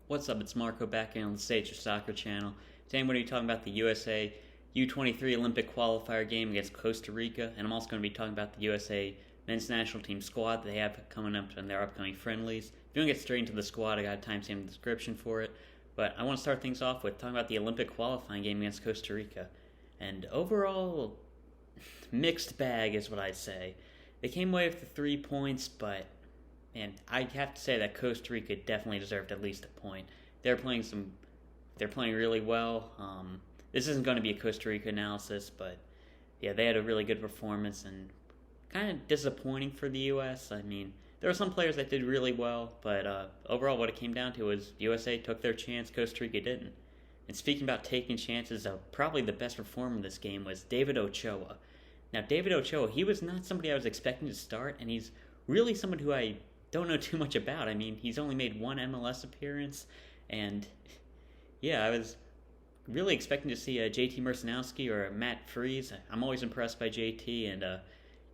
What's up? It's Marco back here on the Stage of Soccer channel. Today I'm going to be talking about the USA U23 Olympic qualifier game against Costa Rica, and I'm also going to be talking about the USA men's national team squad that they have coming up in their upcoming friendlies. If you want to get straight into the squad, I got a timestamp in the description for it. But I want to start things off with talking about the Olympic qualifying game against Costa Rica. And overall, mixed bag is what I'd say. They came away with the 3 points, but and I have to say that Costa Rica definitely deserved at least a point. They're playing really well. This isn't going to be a Costa Rica analysis, but yeah, they had a really good performance and kind of disappointing for the U.S. I mean, there were some players that did really well, but overall what it came down to was USA took their chance, Costa Rica didn't. And speaking about taking chances, probably the best performer in this game was David Ochoa. Now, David Ochoa, he was not somebody I was expecting to start, and he's really someone who I don't know too much about. I mean, he's only made one MLS appearance, and yeah, I was really expecting to see a JT Mercenowski or a Matt Freese. I'm always impressed by JT, and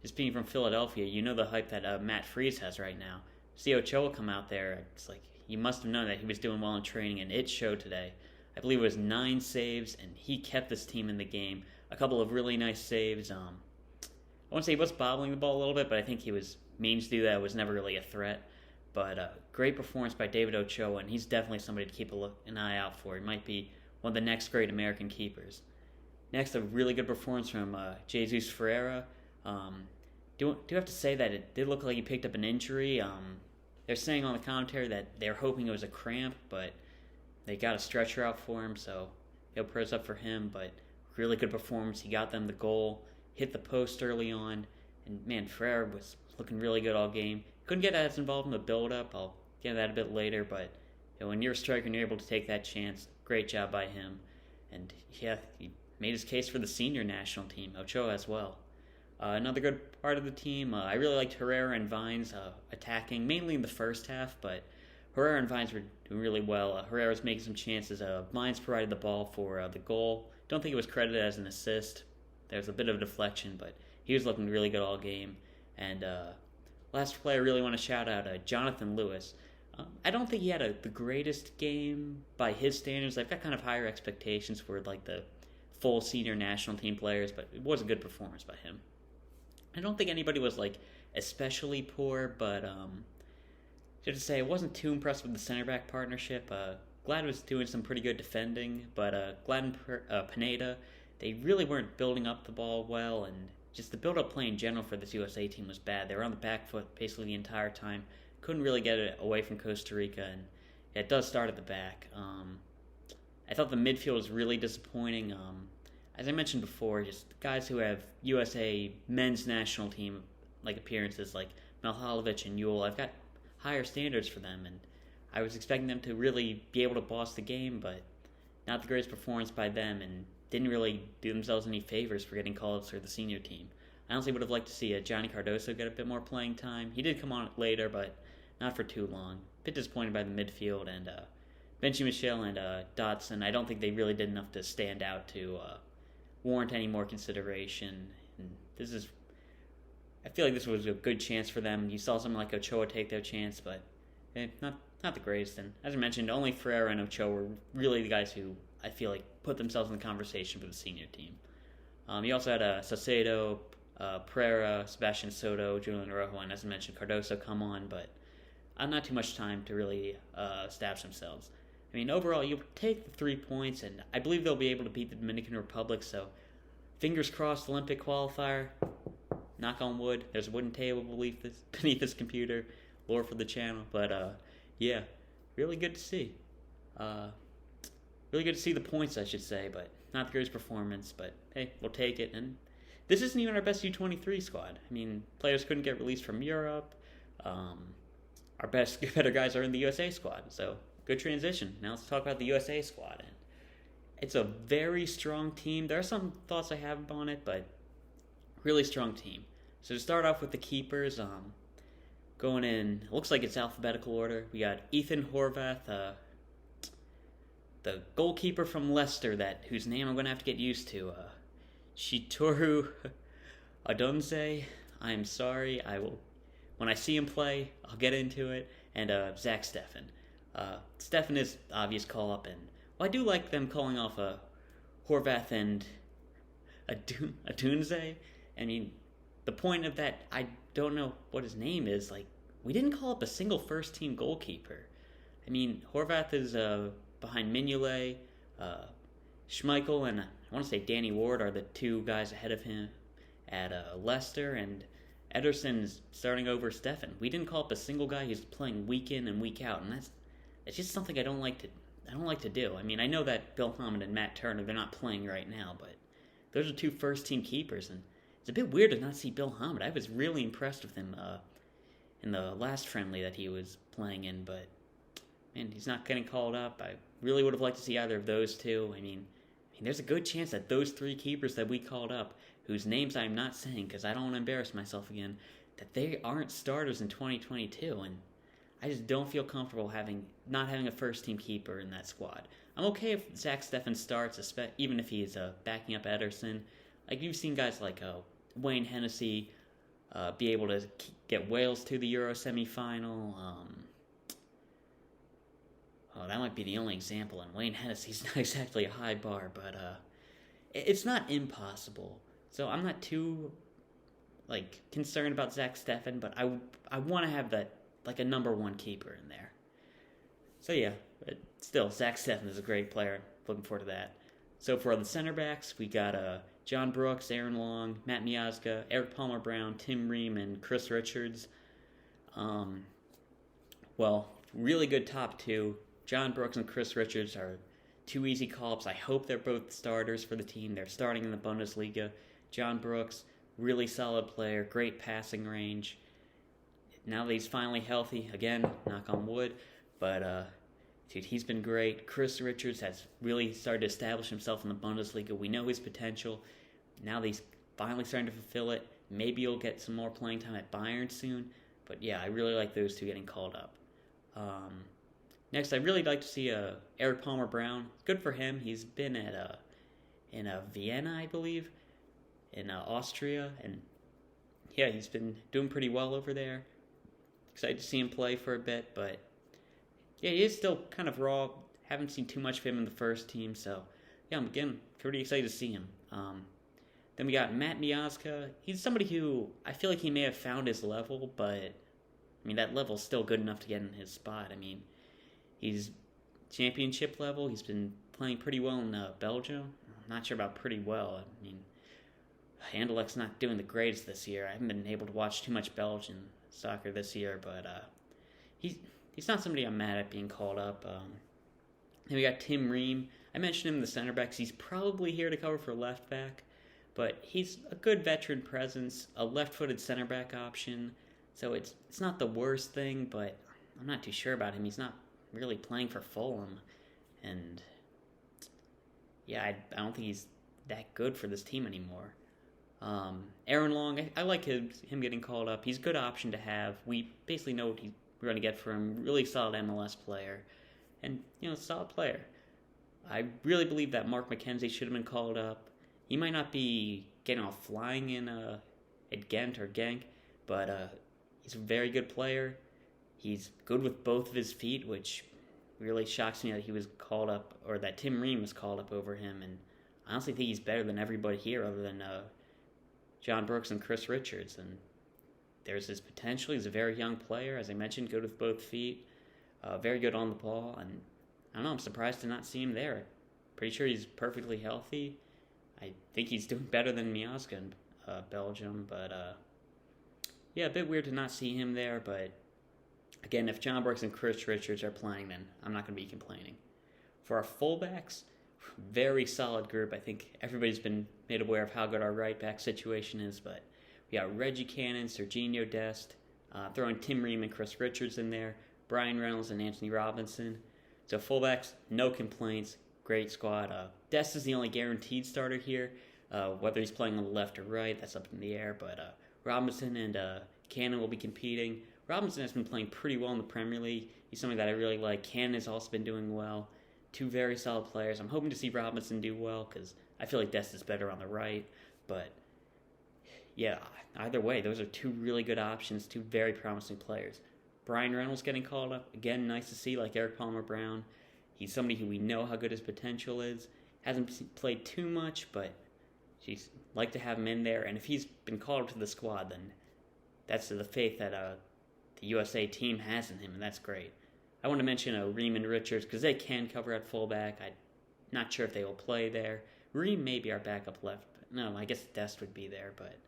just being from Philadelphia, you know the hype that Matt Freese has right now. See Ochoa come out there, it's like you must have known that he was doing well in training, and it showed today. I believe it was 9 saves, and he kept this team in the game. A couple of really nice saves. I won't say he was bobbling the ball a little bit, but I think he was means to do that. It was never really a threat. But great performance by David Ochoa, and he's definitely somebody to keep an eye out for. He might be one of the next great American keepers. Next, a really good performance from Jesús Ferreira. Do have to say that it did look like he picked up an injury. They're saying on the commentary that they're hoping it was a cramp, but they got a stretcher out for him, so prayers up for him. But really good performance. He got them the goal, hit the post early on, and man, Ferreira was looking really good all game. Couldn't get as involved in the build-up. I'll get to that a bit later, but when you're a striker and you're able to take that chance, great job by him. And yeah, he made his case for the senior national team, Ochoa as well. Another good part of the team, I really liked Herrera and Vines attacking, mainly in the first half, but Herrera and Vines were doing really well. Herrera was making some chances. Vines provided the ball for the goal. Don't think it was credited as an assist. There was a bit of a deflection, but he was looking really good all game. And last play I really want to shout out Jonathan Lewis. I don't think he had the greatest game by his standards. I've got kind of higher expectations for like the full senior national team players, but it was a good performance by him. I don't think anybody was like especially poor, but just to say, I wasn't too impressed with the center back partnership. Glad was doing some pretty good defending, but Glad and Pineda, they really weren't building up the ball well, and just the build-up play in general for this USA team was bad. They were on the back foot basically the entire time. Couldn't really get it away from Costa Rica, and it does start at the back. I thought the midfield was really disappointing. As I mentioned before, just guys who have USA men's national team like appearances like Mihailovic and Yueill, I've got higher standards for them, and I was expecting them to really be able to boss the game, but not the greatest performance by them, and didn't really do themselves any favors for getting called up for the senior team. I honestly would have liked to see Johnny Cardoso get a bit more playing time. He did come on later, but not for too long. A bit disappointed by the midfield, and Benji, Michel, and Dotson, I don't think they really did enough to stand out to warrant any more consideration. And I feel like this was a good chance for them. You saw someone like Ochoa take their chance, but not the greatest. And as I mentioned, only Ferreira and Ochoa were really the guys who I feel like put themselves in the conversation for the senior team. You also had Salcedo, Pereira, Sebastian Soto, Julian Rojo, and as I mentioned, Cardoso come on, but not too much time to really establish themselves. I mean, overall, you take the 3 points, and I believe they'll be able to beat the Dominican Republic, so fingers crossed, Olympic qualifier. Knock on wood. There's a wooden table beneath this computer. Lore for the channel, but yeah, really good to see. Really good to see the points, I should say, but not the greatest performance, but hey, we'll take it. And this isn't even our best U23 squad. I mean, players couldn't get released from Europe. Our better guys are in the USA squad, so good transition. Now let's talk about the USA squad. And it's a very strong team. There are some thoughts I have on it, but really strong team. So to start off with the keepers, going in, it looks like it's alphabetical order. We got Ethan Horvath, the goalkeeper from Leicester, whose name I'm going to have to get used to. Shitoru Adonze. I'm sorry. I will, when I see him play, I'll get into it. And Zack Steffen. Steffen is obvious call-up, and I do like them calling off Horvath and Atunze. I mean, the point of that, I don't know what his name is. Like, we didn't call up a single first-team goalkeeper. I mean, Horvath is behind Mignolet, Schmeichel, and I want to say Danny Ward are the two guys ahead of him at Leicester, and Ederson's starting over Steffen. We didn't call up a single guy who's playing week in and week out, and that's just something I don't like to do. I mean, I know that Bill Hammond and Matt Turner, they're not playing right now, but those are two first-team keepers, and it's a bit weird to not see Bill Hammond. I was really impressed with him in the last friendly that he was playing in, but man, he's not getting called up. I really would have liked to see either of those two. I mean, there's a good chance that those three keepers that we called up, whose names I'm not saying because I don't want to embarrass myself again, that they aren't starters in 2022, and I just don't feel comfortable not having a first-team keeper in that squad. I'm okay if Zack Steffen starts, even if he's backing up Ederson. Like, you've seen guys like Wayne Hennessy be able to get Wales to the Euro semifinal. That might be the only example, and Wayne Hennessy's not exactly a high bar, but it's not impossible. So I'm not too concerned about Zack Steffen, but I want to have that a number one keeper in there. So yeah, but still, Zack Steffen is a great player. Looking forward to that. So for the center backs, we got John Brooks, Aaron Long, Matt Miazga, Eric Palmer-Brown, Tim Ream, and Chris Richards. Really good top two. John Brooks and Chris Richards are two easy call-ups. I hope they're both starters for the team. They're starting in the Bundesliga. John Brooks, really solid player, great passing range. Now that he's finally healthy, again, knock on wood, but dude, he's been great. Chris Richards has really started to establish himself in the Bundesliga. We know his potential. Now that he's finally starting to fulfill it, maybe he'll get some more playing time at Bayern soon. But yeah, I really like those two getting called up. Next, I'd really like to see Eric Palmer-Brown. Good for him. He's been at in Vienna, I believe, in Austria, and yeah, he's been doing pretty well over there. Excited to see him play for a bit, but yeah, he is still kind of raw. Haven't seen too much of him in the first team, so yeah, I'm again pretty excited to see him. Then we got Matt Miazga. He's somebody who I feel like he may have found his level, but I mean, that level's still good enough to get in his spot. I mean, he's championship level. He's been playing pretty well in Belgium. I'm not sure about pretty well. I mean, Anderlecht's not doing the greatest this year. I haven't been able to watch too much Belgian soccer this year, but he's not somebody I'm mad at being called up. Then we got Tim Ream. I mentioned him in the center backs. He's probably here to cover for left back, but he's a good veteran presence, a left-footed center back option. So it's not the worst thing, but I'm not too sure about him. He's not really playing for Fulham, and yeah, I don't think he's that good for this team anymore. Aaron Long, I like him getting called up. He's a good option to have. We basically know what we're going to get from him. Really solid MLS player, and solid player. I really believe that Mark McKenzie should have been called up. He might not be getting off flying in at Ghent or Genk, but he's a very good player. He's good with both of his feet, which really shocks me that he was called up, or that Tim Ream was called up over him. And I honestly think he's better than everybody here other than John Brooks and Chris Richards. And there's his potential. He's a very young player, as I mentioned, good with both feet, very good on the ball. And I don't know, I'm surprised to not see him there. Pretty sure he's perfectly healthy. I think he's doing better than Miazga in Belgium, but yeah, a bit weird to not see him there, but again, if John Brooks and Chris Richards are playing, then I'm not going to be complaining. For our fullbacks, very solid group. I think everybody's been made aware of how good our right back situation is, but we got Reggie Cannon, Sergiño, Dest, throwing Tim Ream and Chris Richards in there, Brian Reynolds and Anthony Robinson. So fullbacks, no complaints, great squad. Dest is the only guaranteed starter here. Whether he's playing on the left or right, that's up in the air, but Robinson and Cannon will be competing. Robinson has been playing pretty well in the Premier League. He's something that I really like. Cannon has also been doing well. Two very solid players. I'm hoping to see Robinson do well because I feel like Dest is better on the right. But yeah, either way, those are two really good options, two very promising players. Brian Reynolds getting called up. Again, nice to see, like Eric Palmer-Brown. He's somebody who we know how good his potential is. Hasn't played too much, but she's like to have him in there. And if he's been called up to the squad, then that's the faith that the USA team has in him, and that's great. I want to mention Ream and Richards because they can cover at fullback. I'm not sure if they will play there. Ream may be our backup left. No, I guess Dest would be there, but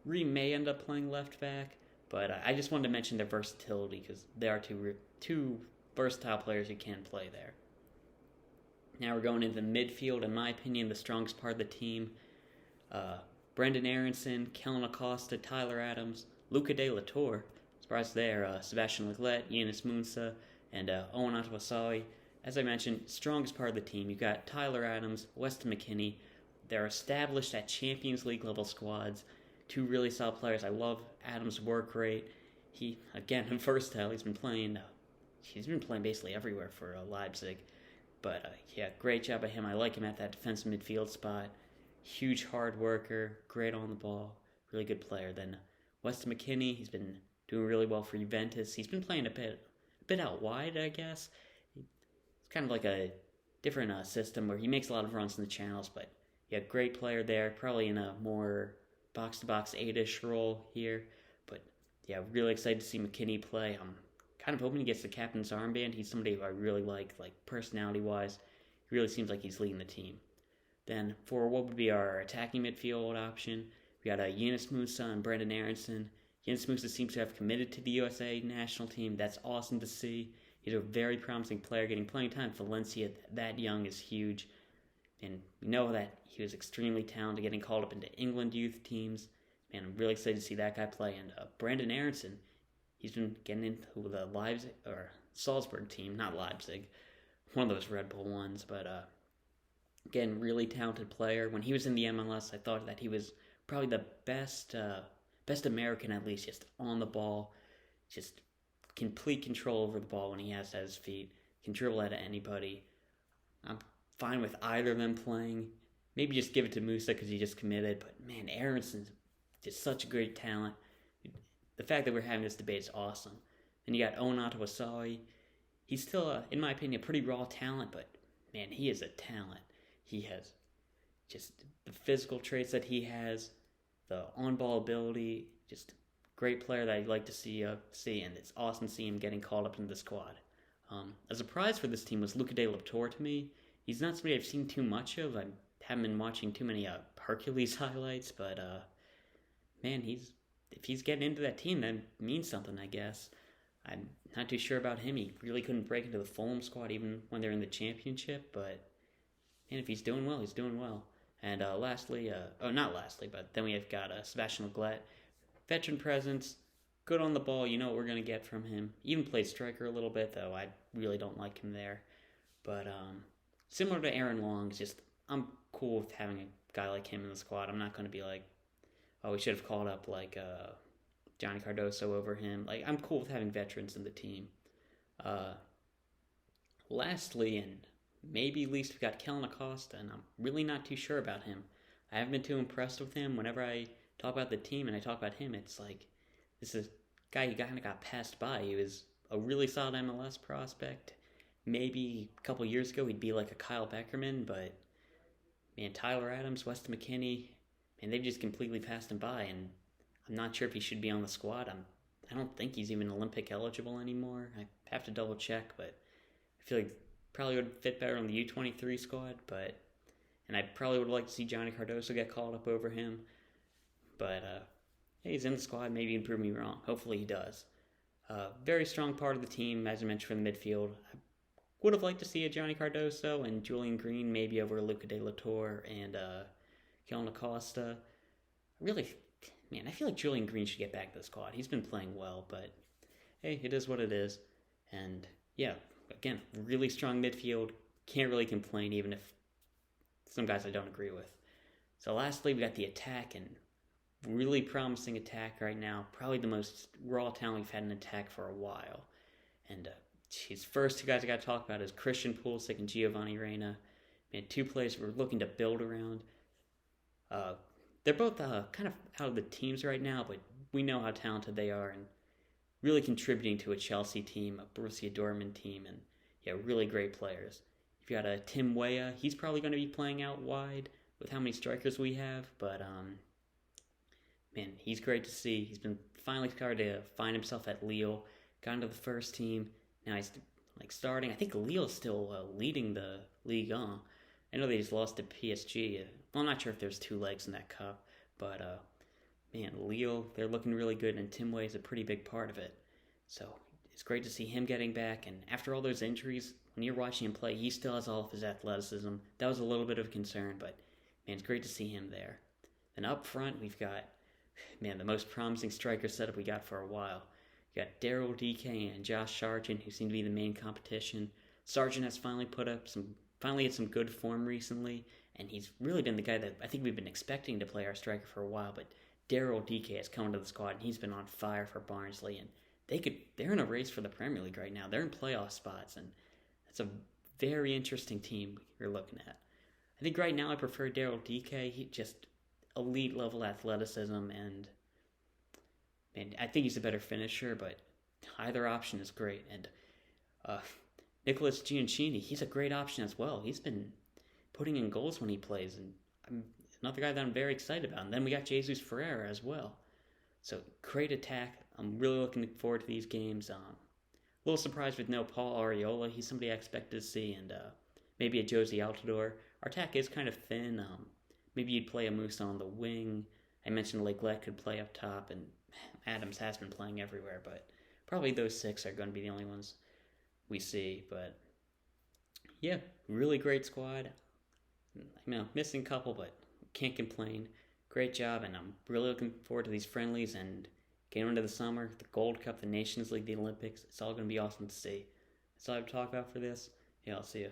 Ream may end up playing left back. But I just wanted to mention their versatility because they are two versatile players who can play there. Now we're going into the midfield. In my opinion, the strongest part of the team. Brenden Aaronson, Kellen Acosta, Tyler Adams, Luca De La Torre. Surprise there. Sebastian Lenglet, Yunus Musah, and Owen Atawasai. As I mentioned, strongest part of the team. You've got Tyler Adams, Weston McKennie. They're established at Champions League level squads. Two really solid players. I love Adams' work rate. He, again, versatile. He's been playing basically everywhere for Leipzig. But, yeah, great job by him. I like him at that defensive midfield spot. Huge hard worker, great on the ball, really good player. Then Weston McKennie, he's been doing really well for Juventus. He's been playing a bit out wide, I guess. It's kind of like a different system where he makes a lot of runs in the channels, but yeah, great player there. Probably in a more box-to-box 8-ish role here. But yeah, really excited to see McKennie play. I'm kind of hoping he gets the captain's armband. He's somebody who I really like personality-wise. He really seems like he's leading the team. Then for what would be our attacking midfield option, we got Yunus Musah and Brenden Aaronson. Yunus Musah seems to have committed to the USA national team. That's awesome to see. He's a very promising player. Getting playing time for Valencia that young is huge. And we know that he was extremely talented, getting called up into England youth teams. Man, I'm really excited to see that guy play. And Brenden Aaronson, he's been getting into the Salzburg team, not Leipzig, one of those Red Bull ones. But again, really talented player. When he was in the MLS, I thought that he was probably the best American, at least, just on the ball, just complete control over the ball when he has it at his feet, can dribble at anybody. I'm fine with either of them playing. Maybe just give it to Musah because he just committed. But man, Aaronson's just such a great talent. The fact that we're having this debate is awesome. Then you got Owen Atawasai. He's still, in my opinion, a pretty raw talent, but man, he is a talent. He has just the physical traits that he has, the on-ball ability, just great player that I'd like to see, and it's awesome to see him getting called up into the squad. A surprise for this team was Luca De La Torre to me. He's not somebody I've seen too much of. I haven't been watching too many Hercules highlights, but man, if he's getting into that team, that means something, I guess. I'm not too sure about him. He really couldn't break into the Fulham squad even when they're in the championship, but man, if he's doing well, he's doing well. And not lastly, but then we have got Sebastian Lenglet. Veteran presence, good on the ball, you know what we're going to get from him. Even played striker a little bit, though I really don't like him there. But similar to Aaron Long, I'm cool with having a guy like him in the squad. I'm not going to be like, oh, we should have called up Johnny Cardoso over him. I'm cool with having veterans in the team. Lastly, and maybe least, we got Kellen Acosta, and I'm really not too sure about him. I haven't been too impressed with him. Whenever I talk about the team and I talk about him, it's like, this is a guy who kind of got passed by. He was a really solid MLS prospect. Maybe a couple years ago he'd be like a Kyle Beckerman, but man, Tyler Adams, Weston McKennie, man, they've just completely passed him by, and I'm not sure if he should be on the squad. I don't think he's even Olympic eligible anymore. I have to double check, but I feel like probably would fit better on the U23 squad, and I probably would like to see Johnny Cardoso get called up over him. But hey, he's in the squad. Maybe he can prove me wrong. Hopefully he does. Very strong part of the team, as I mentioned, for the midfield. I would have liked to see a Johnny Cardoso and Julian Green maybe over Luca De La Torre and Kellen Acosta. I feel like Julian Green should get back to the squad. He's been playing well, but hey, it is what it is. And yeah, again, really strong midfield. Can't really complain, even if some guys I don't agree with. So lastly, we got the attack, and really promising attack right now. Probably the most raw talent we've had in attack for a while. And his first two guys I got to talk about is Christian Pulisic and Giovanni Reyna. Man, two players we're looking to build around. They're both kind of out of the teams right now, but we know how talented they are, and really contributing to a Chelsea team, a Borussia Dortmund team, and yeah, really great players. You've got a Tim Weah. He's probably going to be playing out wide with how many strikers we have, but man, he's great to see. He's been finally started to find himself at Lille, got into the first team. Now he's starting. I think Lille's still leading the Ligue 1. I know they just lost to PSG. Well, I'm not sure if there's 2 legs in that cup, but man, Lille, they're looking really good, and Tim Weah is a pretty big part of it. So it's great to see him getting back, and after all those injuries, when you're watching him play, he still has all of his athleticism. That was a little bit of a concern, but man, it's great to see him there. And up front, we've got, man, the most promising striker setup we got for a while. You got Daryl DK and Josh Sargent, who seem to be the main competition. Sargent has finally had some good form recently, and he's really been the guy that I think we've been expecting to play our striker for a while, but Daryl DK has come into the squad, and he's been on fire for Barnsley, and they're in a race for the Premier League right now. They're in playoff spots, and that's a very interesting team you're looking at. I think right now I prefer Daryl DK. He just elite level athleticism, and man, I think he's a better finisher, but either option is great. And Nicholas Giancini, he's a great option as well. He's been putting in goals when he plays, and another guy that I'm very excited about. And then we got Jesús Ferreira as well. So great attack. I'm really looking forward to these games. A little surprised with no Paul Areola. He's somebody I expected to see, and maybe a Josie Altidore. Our attack is kind of thin. Maybe you'd play a Musah on the wing. I mentioned Lenglet could play up top, and Adams has been playing everywhere, but probably those 6 are going to be the only ones we see. But yeah, really great squad. Missing a couple, but can't complain. Great job, and I'm really looking forward to these friendlies and getting into the summer, the Gold Cup, the Nations League, the Olympics. It's all going to be awesome to see. That's all I have to talk about for this. Yeah, I'll see you.